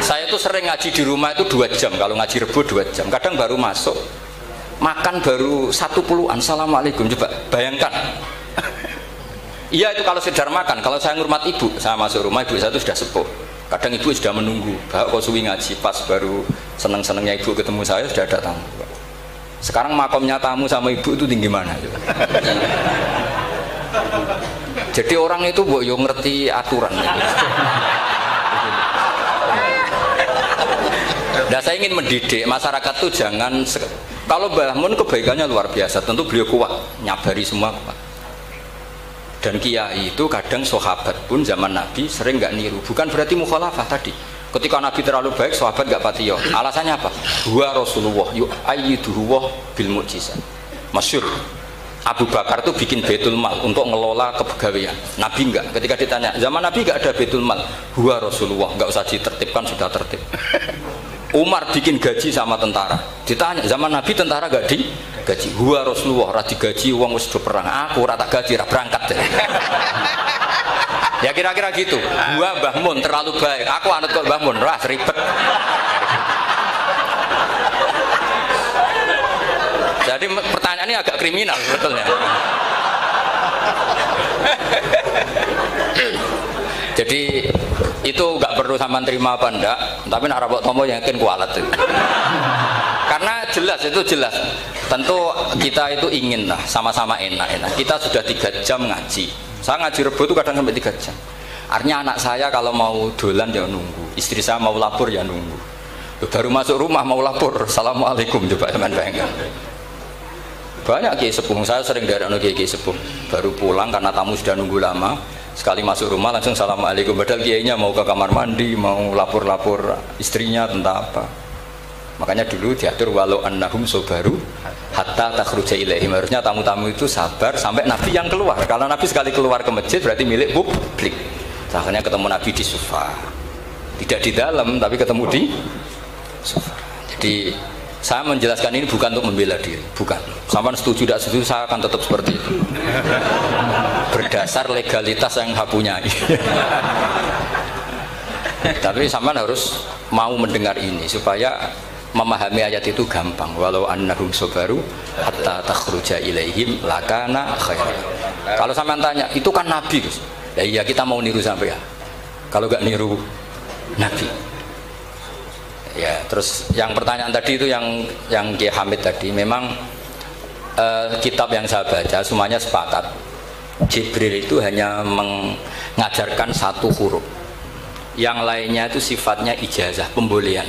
Saya itu sering ngaji di rumah itu 2 jam, kalau ngaji Rebo 2 jam. Kadang baru masuk, makan baru 1 assalamualaikum. Coba bayangkan. Iya itu kalau sekedar makan. Kalau saya ngurmat ibu, saya masuk rumah ibu saya itu sudah sepuh. Kadang ibu sudah menunggu, Pak kok suwi ngaji, pas baru seneng-senengnya ibu ketemu saya sudah datang. Sekarang makomnya tamu sama ibu itu tinggi mana? Jadi orang itu yo ngerti aturan. Nah, saya ingin mendidik masyarakat tuh jangan kalau Mbah Mun kebaikannya luar biasa, tentu beliau kuat, nyabari semua kuat. Dan kiai itu kadang sahabat pun zaman Nabi sering nggak niru. Bukan berarti mukhalafah tadi. Ketika Nabi terlalu baik, sahabat nggak patiyo. Alasannya apa? Huwa Rasulullah yu'ayyiduhu bil mu'jizat. Masyhur. Abu Bakar tuh bikin Baitul Mal untuk ngelola kepegawaian. Nabi enggak. Ketika ditanya, zaman Nabi enggak ada Baitul Mal. Huwa Rasulullah, enggak usah ditertibkan, sudah tertib. Umar bikin gaji sama tentara. Ditanya, zaman Nabi tentara enggak digaji. Huwa Rasulullah, ora digaji wong wis do perang. Aku ora tak gaji, ora berangkat. Ya kira-kira gitu. Gua Mbah Mun terlalu baik. Aku anut kok Mbah Mun, wah ribet. Jadi pertanyaan ini agak kriminal sebetulnya. Jadi itu nggak perlu sama terima apa enggak, tapi nak rabok tomo yakin kualat itu. Karena jelas itu jelas. Tentu kita itu ingin lah sama-sama enak-enak. Kita sudah 3 jam ngaji. Saya ngaji Rebo itu kadang sampai 3 jam. Artinya anak saya kalau mau dolan ya nunggu, istri saya mau lapor ya nunggu. Baru masuk rumah mau lapor, assalamualaikum, coba teman bayangkan. Banyak kiai sepuh, saya sering dari kiai sepuh baru pulang karena tamu sudah nunggu lama, sekali masuk rumah langsung assalamualaikum, padahal kiainya mau ke kamar mandi, mau lapor-lapor istrinya tentang apa. Makanya dulu diatur walau annahum sobaru hatta takhruja ilaihim. Harusnya tamu-tamu itu sabar sampai Nabi yang keluar. Kalau Nabi sekali keluar ke masjid berarti milik publik. Akhirnya ketemu Nabi di sofa, tidak di dalam tapi ketemu di sofa. Jadi saya menjelaskan ini bukan untuk membela diri, bukan. Sampai setuju tidak setuju saya akan tetap seperti itu. Berdasar legalitas yang saya punyai. Tapi sampean harus mau mendengar ini supaya memahami ayat itu gampang. Walau annahum sabaru hatta takhruja ilaihim lakana khairan. Kalau sampean tanya, itu kan Nabi, Gus. Ya iya, kita mau niru sampai ya. Kalau nggak niru Nabi. Ya, terus yang pertanyaan tadi itu yang Kiai Hamid tadi, memang kitab yang saya baca semuanya sepakat. Jibril itu hanya mengajarkan 1 huruf. Yang lainnya itu sifatnya ijazah, pembolehan.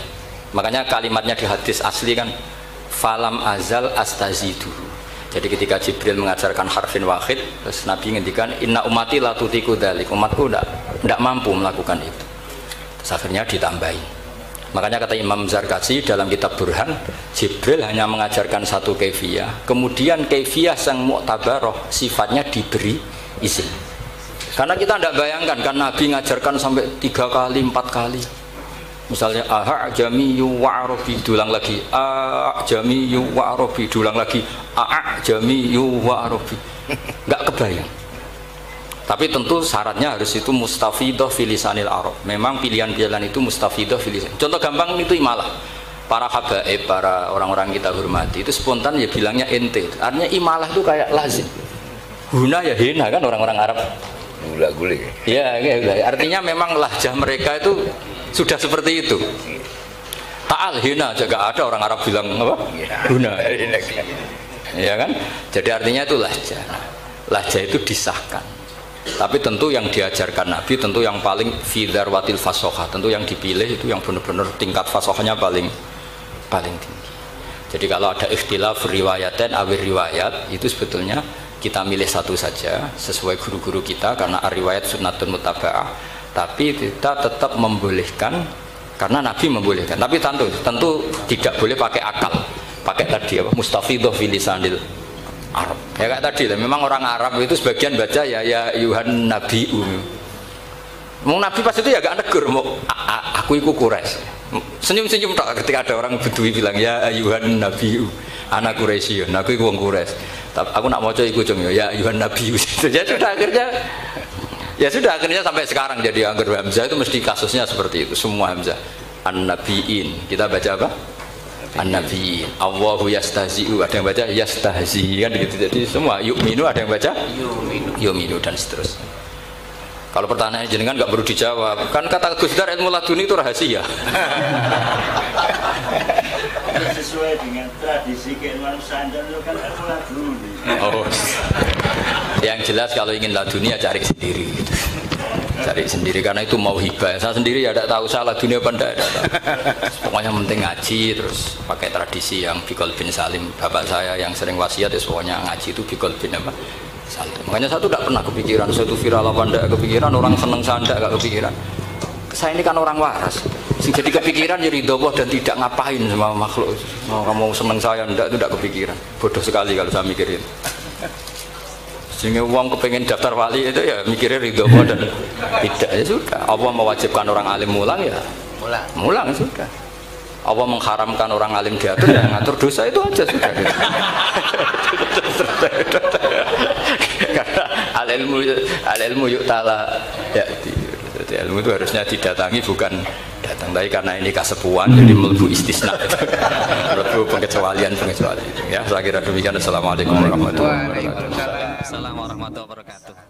Makanya kalimatnya di hadis asli kan falam azal astazidu. Jadi ketika Jibril mengajarkan harfin wahid, terus Nabi ngendikan inna ummati la tutiku dzalik. Umatku tidak mampu melakukan itu. Terus akhirnya ditambahin. Makanya kata Imam Zarkashi dalam kitab Burhan, Jibril hanya mengajarkan satu kaifiyah, kemudian kaifiyah yang mu'tabaroh sifatnya diberi izin. Karena kita tidak bayangkan kan Nabi ngajarkan sampai 3 kali, 4 kali. Misalnya a'jamiyyu wa'arabi, diulang lagi a'jamiyyu wa'arabi, diulang lagi a'jamiyyu wa'arabi. Enggak kebayang. Tapi tentu syaratnya harus itu mustafidah filisanil Arab. Memang pilihan-pilihan itu mustafidah filisan. Contoh gampang itu imalah. Para habaib, para orang-orang kita hormati itu spontan ya bilangnya ente. Artinya imalah itu kayak lazim. Huna ya hina kan orang-orang Arab. Gula-guli. Ya, artinya memang lahjah mereka itu sudah seperti itu. Ta'al hina juga ada orang Arab bilang apa? Huna. Ya kan? Jadi artinya itu lahjah. Lahjah itu disahkan. Tapi tentu yang diajarkan Nabi tentu yang paling fidar watil fasoha, tentu yang dipilih itu yang benar-benar tingkat fasohnya paling tinggi. Jadi kalau ada ikhtilaf riwayatan awir riwayat itu sebetulnya kita milih satu saja sesuai guru-guru kita karena riwayat sunnatun mutaba'ah, tapi kita tetap membolehkan karena Nabi membolehkan. Tapi tentu tidak boleh pakai akal, pakai tadi apa mustafidah fil lisanil Arab. Ya kayak tadi lah, memang orang Arab itu sebagian baca ya Yuhan Nabiu. Mau Nabi pas itu ya gak negur, mau aku iku Quraisy. Senyum-senyum tak ketika ada orang Bedui bilang ya Yuhan Nabiu, anak Quraisyun, aku iku wong Quraisy. Tapi aku nak maca iku cung ya Yuhan Nabiu. Ya sudah akhirnya sampai sekarang jadi angger Hamzah itu mesti kasusnya seperti itu, semua Hamzah. An-Nabiin. Kita baca apa? An-Nabiin. Allahu yastahzi'u, ada yang baca yastahzi kan gitu. Jadi semua yu'minu ada yang baca yu'minu dan seterusnya. Kalau pertanyaan jenengan nggak perlu dijawab. Kan kata Gus Dar ilmu laduni itu rahasia. Sesuai dengan tradisi kemanusiaan itu kan ilmu laduni. Oh. Yang jelas kalau ingin laduni ya cari sendiri. Cari sendiri karena itu mau hibah. Saya sendiri ya tidak tahu salah dunia apa enggak. Pokoknya penting ngaji terus pakai tradisi yang Bikol bin Salim. Bapak saya yang sering wasiat ya pokoknya ngaji itu Bikol bin apa? Salim. Makanya saya tuh tidak pernah kepikiran suatu viral apa enggak kepikiran, orang seneng sanda enggak kepikiran. Saya ini kan orang waras. Jadi kepikiran jadi doboh dan tidak ngapain sama makhluk. Kamu seneng saya enggak itu tidak kepikiran. Bodoh sekali kalau saya mikirin. Sehingga uang kepengen daftar wali itu ya mikirnya ridho dan tidak, ya sudah. Allah mewajibkan orang alim mulang ya mulang sudah. Allah mengharamkan orang alim diatur ya ngatur dosa itu aja sudah. Karena al ilmu yu'tala ya, jadi ilmu itu harusnya didatangi bukan datang, tapi karena ini kasepuan jadi melebu istisna, melebu pengecualian ya. Saya kira demikian. Assalamualaikum warahmatullahi wabarakatuh. Assalamualaikum warahmatullahi wabarakatuh.